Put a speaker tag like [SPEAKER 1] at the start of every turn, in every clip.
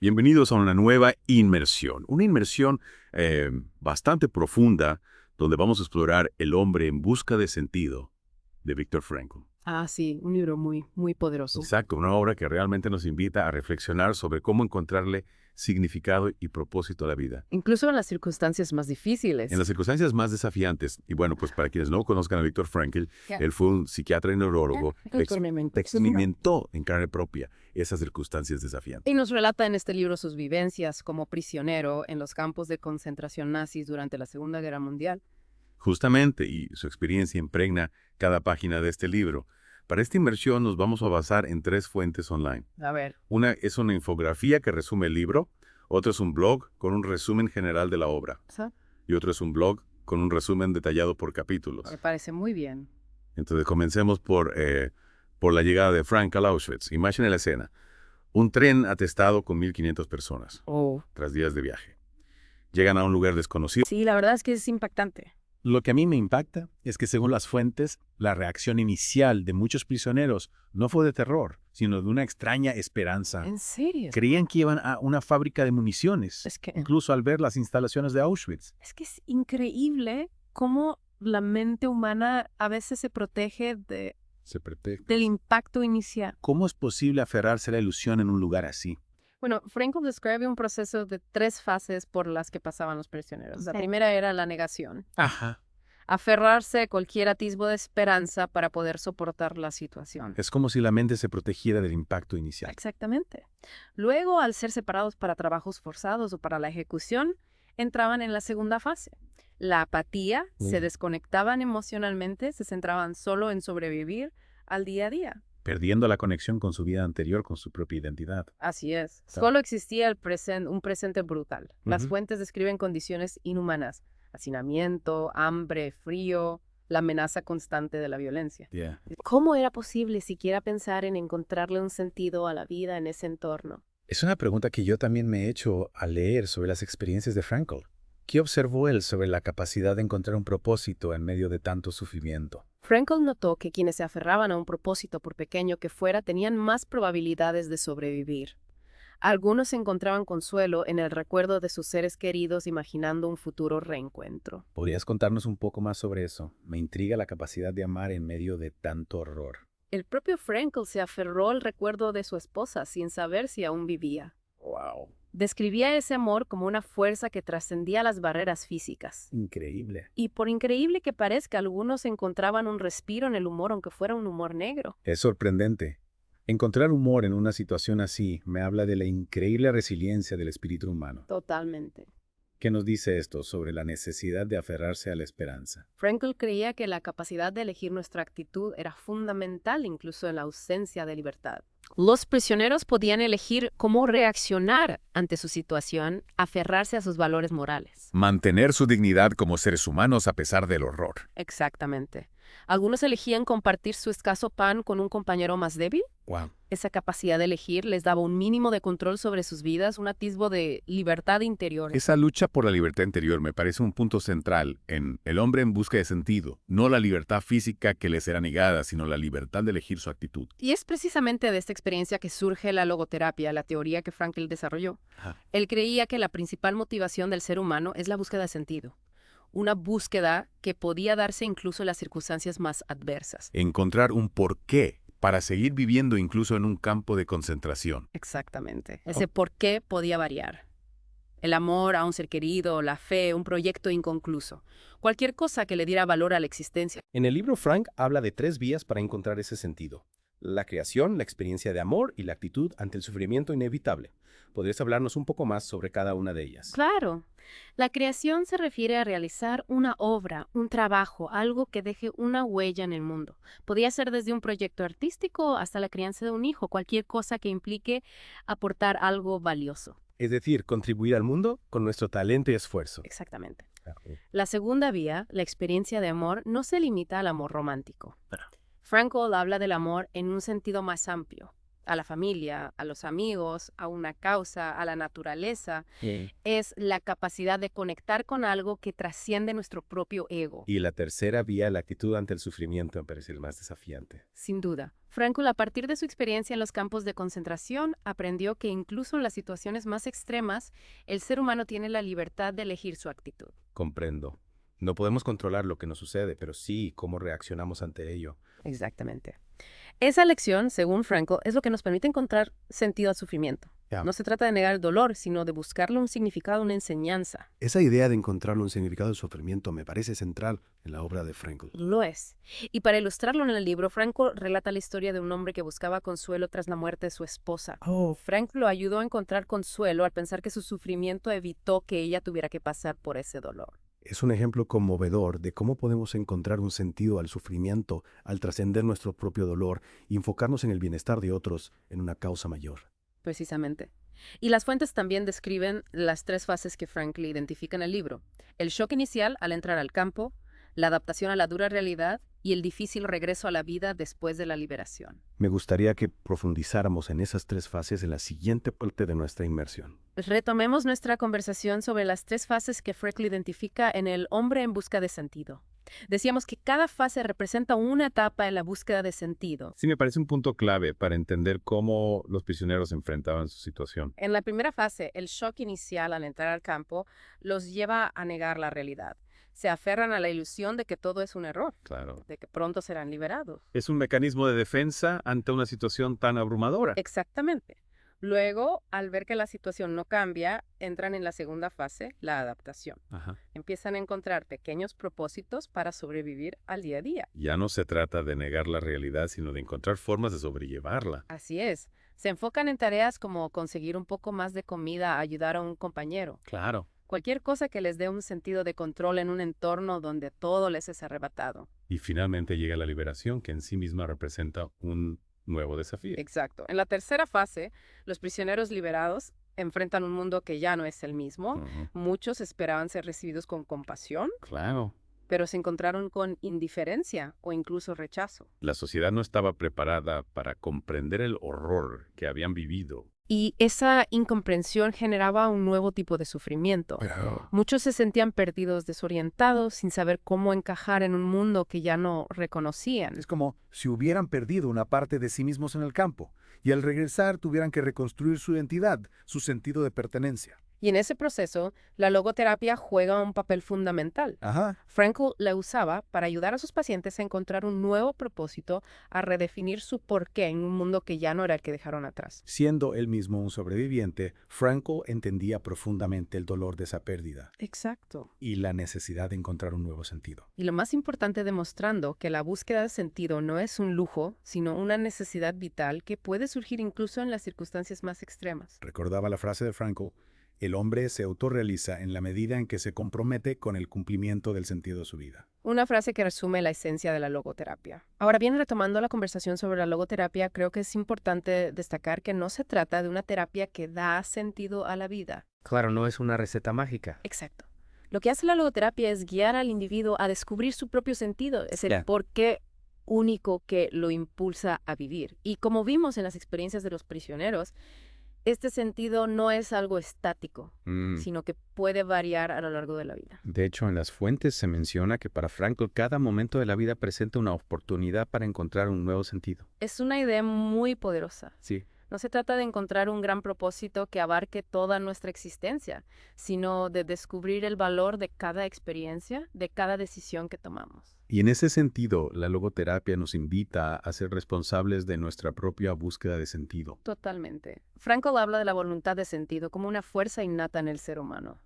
[SPEAKER 1] Bienvenidos a una nueva inmersión, una inmersión bastante profunda donde vamos a explorar El hombre en busca de sentido de Viktor Frankl.
[SPEAKER 2] Ah, sí, un libro muy, muy poderoso.
[SPEAKER 1] Exacto, una obra que realmente nos invita a reflexionar sobre cómo encontrarle significado y propósito a la vida.
[SPEAKER 2] Incluso en las circunstancias más
[SPEAKER 1] En
[SPEAKER 2] difíciles.
[SPEAKER 1] las circunstancias más desafiantes, y bueno, pues para quienes no conozcan a Viktor Frankl,
[SPEAKER 2] Ya.
[SPEAKER 1] él fue un psiquiatra y neurólogo que experimentó en carne propia esas circunstancias desafiantes.
[SPEAKER 2] Y nos relata en este libro sus vivencias como prisionero en los campos de concentración nazis durante la Segunda Guerra Mundial.
[SPEAKER 1] Justamente, y su experiencia impregna cada página de este libro. Para esta inmersión nos vamos a basar en 3 fuentes online.
[SPEAKER 2] A ver,
[SPEAKER 1] Una es una infografía que resume el libro, otra es un blog con un resumen general de la obra,
[SPEAKER 2] ¿sa?
[SPEAKER 1] y otro es un blog con un resumen detallado por capítulos.
[SPEAKER 2] Me parece muy bien.
[SPEAKER 1] Entonces comencemos por la llegada de Frank a Auschwitz. Imagine la escena. Un tren atestado con 1.500 personas,
[SPEAKER 2] Oh.
[SPEAKER 1] tras días de viaje. Llegan a un lugar desconocido.
[SPEAKER 2] Sí, la verdad es que es impactante.
[SPEAKER 3] Lo que a mí me impacta es que según las fuentes, la reacción inicial de muchos prisioneros no fue de terror, sino de una extraña esperanza.
[SPEAKER 2] ¿En serio?
[SPEAKER 3] Creían que iban a una fábrica de municiones,
[SPEAKER 2] Es que,
[SPEAKER 3] incluso al ver las instalaciones de Auschwitz.
[SPEAKER 2] es que es increíble cómo la mente humana a veces se protege del impacto inicial.
[SPEAKER 3] ¿Cómo es posible aferrarse a la ilusión en un lugar así?
[SPEAKER 2] Bueno, Frankl describe un proceso de 3 fases por las que pasaban los prisioneros. La
[SPEAKER 4] Sí.
[SPEAKER 2] primera era la negación.
[SPEAKER 3] Ajá.
[SPEAKER 2] Aferrarse a cualquier atisbo de esperanza para poder soportar la situación.
[SPEAKER 3] Es como si la mente se protegiera del impacto inicial.
[SPEAKER 2] Exactamente. Luego, al ser separados para trabajos forzados o para la ejecución, entraban en la segunda fase. La apatía, se desconectaban emocionalmente, se centraban solo en sobrevivir al día a día.
[SPEAKER 3] Perdiendo la conexión con su vida anterior, con su propia identidad.
[SPEAKER 2] Así es.
[SPEAKER 3] Claro.
[SPEAKER 2] Solo existía un presente brutal. Las
[SPEAKER 3] Ujú.
[SPEAKER 2] fuentes describen condiciones inhumanas. Hacinamiento, hambre, frío, la amenaza constante de la violencia.
[SPEAKER 3] Yeah.
[SPEAKER 2] ¿Cómo era posible siquiera pensar en encontrarle un sentido a la vida en ese entorno?
[SPEAKER 5] Es una pregunta que yo también me he hecho al leer sobre las experiencias de Frankl. ¿Qué observó él sobre la capacidad de encontrar un propósito en medio de tanto sufrimiento?
[SPEAKER 2] Frankl notó que quienes se aferraban a un propósito, por pequeño que fuera, tenían más probabilidades de sobrevivir. Algunos encontraban consuelo en el recuerdo de sus seres queridos imaginando un futuro reencuentro.
[SPEAKER 5] ¿Podrías contarnos un poco más sobre eso? Me intriga la capacidad de amar en medio de tanto horror.
[SPEAKER 2] El propio Frankl se aferró al recuerdo de su esposa sin saber si aún vivía.
[SPEAKER 5] ¡Wow!
[SPEAKER 2] Describía ese amor como una fuerza que trascendía las barreras físicas.
[SPEAKER 5] Increíble.
[SPEAKER 2] Y por increíble que parezca, algunos encontraban un respiro en el humor, aunque fuera un humor negro.
[SPEAKER 5] Es sorprendente. Encontrar humor en una situación así me habla de la increíble resiliencia del espíritu humano.
[SPEAKER 2] Totalmente.
[SPEAKER 5] ¿Qué nos dice esto sobre la necesidad de aferrarse a la esperanza?
[SPEAKER 2] Frankl creía que la capacidad de elegir nuestra actitud era fundamental incluso en la ausencia de libertad. Los prisioneros podían elegir cómo reaccionar ante su situación, aferrarse a sus valores morales.
[SPEAKER 1] Mantener su dignidad como seres humanos a pesar del horror.
[SPEAKER 2] Exactamente. Algunos elegían compartir su escaso pan con un compañero más débil.
[SPEAKER 5] ¡Wow!
[SPEAKER 2] Esa capacidad de elegir les daba un mínimo de control sobre sus vidas, un atisbo de libertad interior.
[SPEAKER 1] Esa lucha por la libertad interior me parece un punto central en El hombre en busca de sentido. No la libertad física que les era negada, sino la libertad de elegir su actitud.
[SPEAKER 2] Y es precisamente de esta experiencia que surge la logoterapia, la teoría que Frankl desarrolló.
[SPEAKER 3] Ajá.
[SPEAKER 2] Él creía que la principal motivación del ser humano es la búsqueda de sentido. Una búsqueda que podía darse incluso en las circunstancias más adversas.
[SPEAKER 1] Encontrar un porqué para seguir viviendo incluso en un campo de concentración.
[SPEAKER 2] Exactamente. Ese por qué podía variar. El amor a un ser querido, la fe, un proyecto inconcluso. Cualquier cosa que le diera valor a la existencia.
[SPEAKER 6] En el libro, Frank habla de 3 vías para encontrar ese sentido: la creación, la experiencia de amor y la actitud ante el sufrimiento inevitable. ¿Podrías hablarnos un poco más sobre cada una de ellas?
[SPEAKER 2] Claro. La creación se refiere a realizar una obra, un trabajo, algo que deje una huella en el mundo. Podría ser desde un proyecto artístico hasta la crianza de un hijo, cualquier cosa que implique aportar algo valioso.
[SPEAKER 6] Es decir, contribuir al mundo con nuestro talento y esfuerzo.
[SPEAKER 2] Exactamente. La segunda vía, la experiencia de amor, no se limita al amor romántico. Frankl habla del amor en un sentido más amplio. a la familia, a los amigos, a una causa, a la naturaleza, es la capacidad de conectar con algo que trasciende nuestro propio ego.
[SPEAKER 6] Y la tercera vía, la actitud ante el sufrimiento, me parece el más desafiante.
[SPEAKER 2] Sin duda. Frankl, a partir de su experiencia en los campos de concentración, aprendió que incluso en las situaciones más extremas, el ser humano tiene la libertad de elegir su actitud.
[SPEAKER 6] Comprendo. No podemos controlar lo que nos sucede, pero sí cómo reaccionamos ante ello.
[SPEAKER 2] Exactamente. Esa lección, según Frankl, es lo que nos permite encontrar sentido al sufrimiento.
[SPEAKER 4] Ya.
[SPEAKER 2] No se trata de negar el dolor, sino de buscarle un significado, una enseñanza.
[SPEAKER 4] Esa idea de encontrar un significado del sufrimiento me parece central en la obra de Frankl.
[SPEAKER 2] Lo es. Y para ilustrarlo en el libro, Frankl relata la historia de un hombre que buscaba consuelo tras la muerte de su esposa. Frankl lo ayudó a encontrar consuelo al pensar que su sufrimiento evitó que ella tuviera que pasar por ese dolor.
[SPEAKER 4] Es un ejemplo conmovedor de cómo podemos encontrar un sentido al sufrimiento al trascender nuestro propio dolor y enfocarnos en el bienestar de otros en una causa mayor.
[SPEAKER 2] Precisamente. Y las fuentes también describen las 3 fases que Frankl identifica en el libro. El shock inicial al entrar al campo, la adaptación a la dura realidad y el difícil regreso a la vida después de la liberación.
[SPEAKER 4] Me gustaría que profundizáramos en esas 3 fases en la siguiente parte de nuestra inmersión.
[SPEAKER 2] Retomemos nuestra conversación sobre las 3 fases que Frankl identifica en El hombre en busca de sentido. Decíamos que cada fase representa una etapa en la búsqueda de sentido.
[SPEAKER 1] Sí, me parece un punto clave para entender cómo los prisioneros enfrentaban su situación.
[SPEAKER 2] En la primera fase, el shock inicial al entrar al campo los lleva a negar la realidad. Se aferran a la ilusión de que todo es un error,
[SPEAKER 1] Claro.
[SPEAKER 2] de que pronto serán liberados.
[SPEAKER 1] Es un mecanismo de defensa ante una situación tan abrumadora.
[SPEAKER 2] Exactamente. Luego, al ver que la situación no cambia, entran en la segunda fase, la adaptación.
[SPEAKER 1] Ajá.
[SPEAKER 2] Empiezan a encontrar pequeños propósitos para sobrevivir al día a día.
[SPEAKER 1] Ya no se trata de negar la realidad, sino de encontrar formas de sobrellevarla.
[SPEAKER 2] Así es. Se enfocan en tareas como conseguir un poco más de comida, ayudar a un compañero.
[SPEAKER 1] Claro.
[SPEAKER 2] Cualquier cosa que les dé un sentido de control en un entorno donde todo les es arrebatado.
[SPEAKER 1] Y finalmente llega la liberación, que en sí misma representa un nuevo desafío.
[SPEAKER 2] Exacto. En la tercera fase, los prisioneros liberados enfrentan un mundo que ya no es el mismo.
[SPEAKER 1] Ujú.
[SPEAKER 2] Muchos esperaban ser recibidos con compasión,
[SPEAKER 1] Claro.
[SPEAKER 2] pero se encontraron con indiferencia o incluso rechazo.
[SPEAKER 1] La sociedad no estaba preparada para comprender el horror que habían vivido.
[SPEAKER 2] Y esa incomprensión generaba un nuevo tipo de sufrimiento. Muchos se sentían perdidos, desorientados, sin saber cómo encajar en un mundo que ya no reconocían.
[SPEAKER 7] Es como si hubieran perdido una parte de sí mismos en el campo y al regresar tuvieran que reconstruir su identidad, su sentido de pertenencia.
[SPEAKER 2] Y en ese proceso, la logoterapia juega un papel fundamental.
[SPEAKER 7] Ajá.
[SPEAKER 2] Frankl la usaba para ayudar a sus pacientes a encontrar un nuevo propósito, a redefinir su porqué en un mundo que ya no era el que dejaron atrás.
[SPEAKER 4] Siendo él mismo un sobreviviente, Frankl entendía profundamente el dolor de esa pérdida
[SPEAKER 2] Exacto.
[SPEAKER 4] y la necesidad de encontrar un nuevo sentido.
[SPEAKER 2] Y lo más importante, demostrando que la búsqueda de sentido no es un lujo, sino una necesidad vital que puede surgir incluso en las circunstancias más extremas.
[SPEAKER 4] Recordaba la frase de Frankl: el hombre se autorrealiza en la medida en que se compromete con el cumplimiento del sentido de su vida.
[SPEAKER 2] Una frase que resume la esencia de la logoterapia. Ahora bien, retomando la conversación sobre la logoterapia, creo que es importante destacar que no se trata de una terapia que da sentido a la vida.
[SPEAKER 8] Claro, no es una receta mágica.
[SPEAKER 2] Exacto. Lo que hace la logoterapia es guiar al individuo a descubrir su propio sentido, es el
[SPEAKER 8] Ya.
[SPEAKER 2] porqué único que lo impulsa a vivir. Y como vimos en las experiencias de los prisioneros, este sentido no es algo estático, sino que puede variar a lo largo de la vida.
[SPEAKER 5] De hecho, en las fuentes se menciona que para Frankl cada momento de la vida presenta una oportunidad para encontrar un nuevo sentido.
[SPEAKER 2] Es una idea muy poderosa.
[SPEAKER 5] Sí.
[SPEAKER 2] No se trata de encontrar un gran propósito que abarque toda nuestra existencia, sino de descubrir el valor de cada experiencia, de cada decisión que tomamos.
[SPEAKER 1] Y en ese sentido, la logoterapia nos invita a ser responsables de nuestra propia búsqueda de sentido.
[SPEAKER 2] Totalmente. Frankl habla de la voluntad de sentido como una fuerza innata en el ser humano.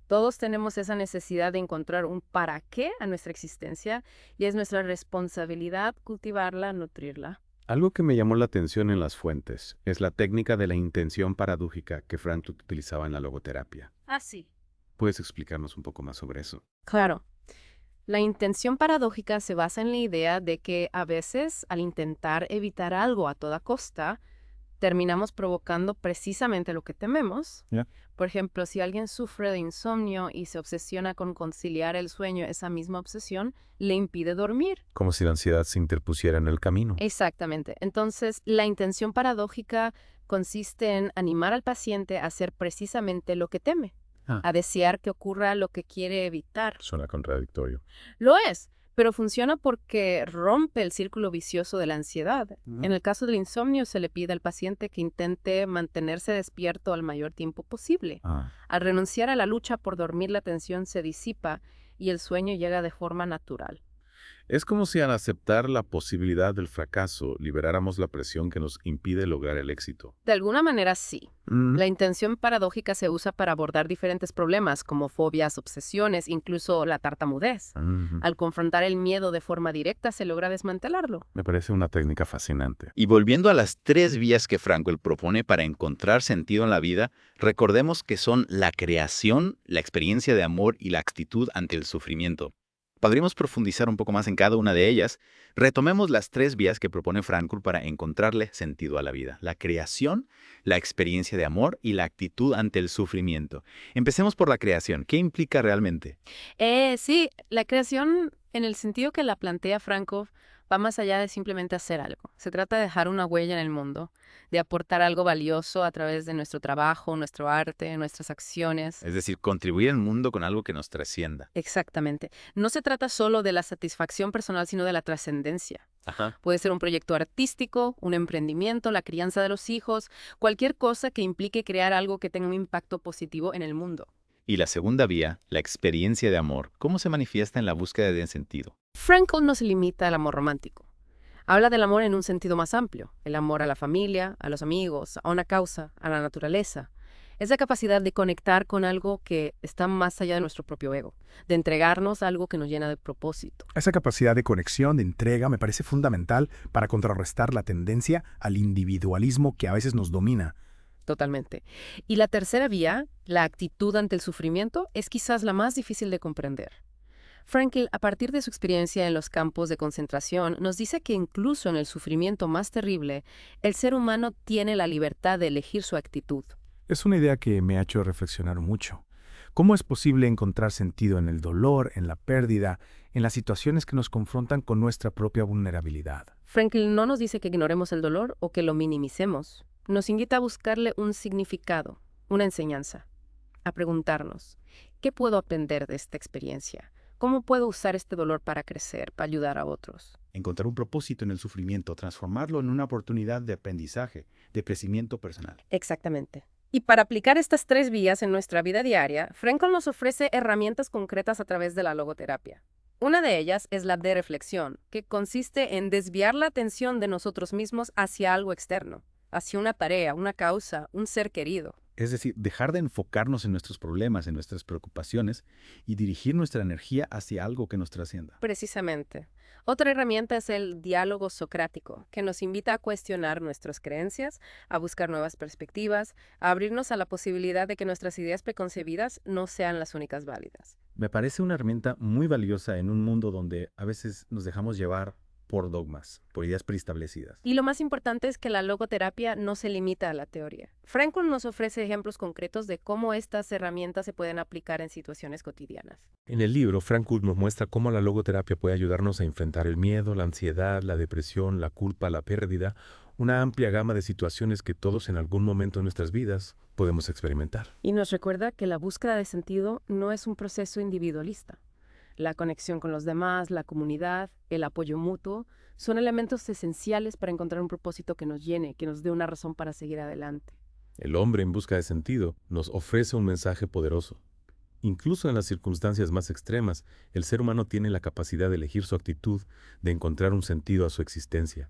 [SPEAKER 2] Todos tenemos esa necesidad de encontrar un para qué a nuestra existencia y es nuestra responsabilidad cultivarla, nutrirla.
[SPEAKER 1] Algo que me llamó la atención en las fuentes es la técnica de la intención paradójica que Frankl utilizaba en la logoterapia.
[SPEAKER 2] Ah, sí.
[SPEAKER 1] ¿Puedes explicarnos un poco más sobre eso?
[SPEAKER 2] Claro. La intención paradójica se basa en la idea de que a veces, al intentar evitar algo a toda costa, terminamos provocando precisamente lo que tememos.
[SPEAKER 3] Ya.
[SPEAKER 2] Por ejemplo, si alguien sufre de insomnio y se obsesiona con conciliar el sueño, esa misma obsesión le impide dormir.
[SPEAKER 5] Como si la ansiedad se interpusiera en el camino.
[SPEAKER 2] Exactamente. Entonces, la intención paradójica consiste en animar al paciente a hacer precisamente lo que teme, a desear que ocurra lo que quiere evitar.
[SPEAKER 5] Suena contradictorio.
[SPEAKER 2] Lo es, pero funciona porque rompe el círculo vicioso de la ansiedad. En el caso del insomnio, se le pide al paciente que intente mantenerse despierto al mayor tiempo posible. Al renunciar a la lucha por dormir, la tensión se disipa y el sueño llega de forma natural.
[SPEAKER 1] Es como si al aceptar la posibilidad del fracaso liberáramos la presión que nos impide lograr el éxito.
[SPEAKER 2] De alguna manera sí. La intención paradójica se usa para abordar diferentes problemas como fobias, obsesiones, incluso la tartamudez. Al confrontar el miedo de forma directa se logra desmantelarlo.
[SPEAKER 1] Me parece una técnica fascinante.
[SPEAKER 9] Y volviendo a las 3 vías que Frankl propone para encontrar sentido en la vida, recordemos que son la creación, la experiencia de amor y la actitud ante el sufrimiento. Podríamos profundizar un poco más en cada una de ellas. Retomemos las 3 vías que propone Frankl para encontrarle sentido a la vida. La creación, la experiencia de amor y la actitud ante el sufrimiento. Empecemos por la creación. ¿Qué implica realmente?
[SPEAKER 2] Sí, la creación, en el sentido que la plantea Frankl, va más allá de simplemente hacer algo. Se trata de dejar una huella en el mundo, de aportar algo valioso a través de nuestro trabajo, nuestro arte, nuestras acciones.
[SPEAKER 9] Es decir, contribuir al mundo con algo que nos trascienda.
[SPEAKER 2] Exactamente. No se trata solo de la satisfacción personal, sino de la trascendencia. Puede ser un proyecto artístico, un emprendimiento, la crianza de los hijos, cualquier cosa que implique crear algo que tenga un impacto positivo en el mundo.
[SPEAKER 9] Y la segunda vía, la experiencia de amor, ¿cómo se manifiesta en la búsqueda de sentido?
[SPEAKER 2] Frankl no se limita al amor romántico. Habla del amor en un sentido más amplio, el amor a la familia, a los amigos, a una causa, a la naturaleza. Esa capacidad de conectar con algo que está más allá de nuestro propio ego, de entregarnos a algo que nos llena de propósito.
[SPEAKER 7] Esa capacidad de conexión, de entrega, me parece fundamental para contrarrestar la tendencia al individualismo que a veces nos domina.
[SPEAKER 2] Totalmente. Y la tercera vía, la actitud ante el sufrimiento, es quizás la más difícil de comprender. Frankl, a partir de su experiencia en los campos de concentración, nos dice que incluso en el sufrimiento más terrible, el ser humano tiene la libertad de elegir su actitud.
[SPEAKER 7] Es una idea que me ha hecho reflexionar mucho. ¿Cómo es posible encontrar sentido en el dolor, en la pérdida, en las situaciones que nos confrontan con nuestra propia vulnerabilidad?
[SPEAKER 2] Frankl no nos dice que ignoremos el dolor o que lo minimicemos. Nos invita a buscarle un significado, una enseñanza, a preguntarnos, ¿qué puedo aprender de esta experiencia? ¿Cómo puedo usar este dolor para crecer, para ayudar a otros?
[SPEAKER 3] Encontrar un propósito en el sufrimiento, transformarlo en una oportunidad de aprendizaje, de crecimiento personal.
[SPEAKER 2] Exactamente. Y para aplicar estas 3 vías en nuestra vida diaria, Frankl nos ofrece herramientas concretas a través de la logoterapia. Una de ellas es la de reflexión, que consiste en desviar la atención de nosotros mismos hacia algo externo, hacia una tarea, una causa, un ser querido.
[SPEAKER 3] Es decir, dejar de enfocarnos en nuestros problemas, en nuestras preocupaciones y dirigir nuestra energía hacia algo que nos trascienda.
[SPEAKER 2] Precisamente. Otra herramienta es el diálogo socrático, que nos invita a cuestionar nuestras creencias, a buscar nuevas perspectivas, a abrirnos a la posibilidad de que nuestras ideas preconcebidas no sean las únicas válidas.
[SPEAKER 3] Me parece una herramienta muy valiosa en un mundo donde a veces nos dejamos llevar por dogmas, por ideas preestablecidas.
[SPEAKER 2] Y lo más importante es que la logoterapia no se limita a la teoría. Frankl nos ofrece ejemplos concretos de cómo estas herramientas se pueden aplicar en situaciones cotidianas.
[SPEAKER 10] En el libro, Frankl nos muestra cómo la logoterapia puede ayudarnos a enfrentar el miedo, la ansiedad, la depresión, la culpa, la pérdida, una amplia gama de situaciones que todos en algún momento de nuestras vidas podemos experimentar.
[SPEAKER 2] Y nos recuerda que la búsqueda de sentido no es un proceso individualista. La conexión con los demás, la comunidad, el apoyo mutuo, son elementos esenciales para encontrar un propósito que nos llene, que nos dé una razón para seguir adelante.
[SPEAKER 10] El hombre en busca de sentido nos ofrece un mensaje poderoso. Incluso en las circunstancias más extremas, el ser humano tiene la capacidad de elegir su actitud, de encontrar un sentido a su existencia.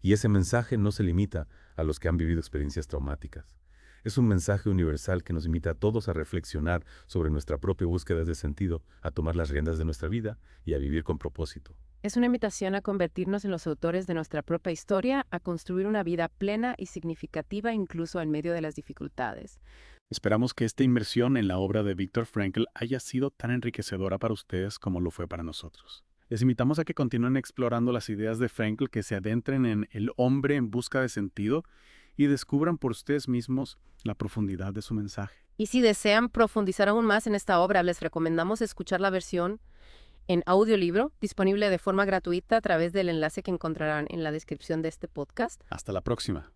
[SPEAKER 10] Y ese mensaje no se limita a los que han vivido experiencias traumáticas. Es un mensaje universal que nos invita a todos a reflexionar sobre nuestra propia búsqueda de sentido, a tomar las riendas de nuestra vida y a vivir con propósito.
[SPEAKER 2] Es una invitación a convertirnos en los autores de nuestra propia historia, a construir una vida plena y significativa incluso en medio de las dificultades.
[SPEAKER 1] Esperamos que esta inmersión en la obra de Viktor Frankl haya sido tan enriquecedora para ustedes como lo fue para nosotros. Les invitamos a que continúen explorando las ideas de Frankl, que se adentren en el hombre en busca de sentido
[SPEAKER 3] y descubran por ustedes mismos la profundidad de su mensaje.
[SPEAKER 2] Y si desean profundizar aún más en esta obra, les recomendamos escuchar la versión en audiolibro, disponible de forma gratuita a través del enlace que encontrarán en la descripción de este podcast.
[SPEAKER 3] Hasta la próxima.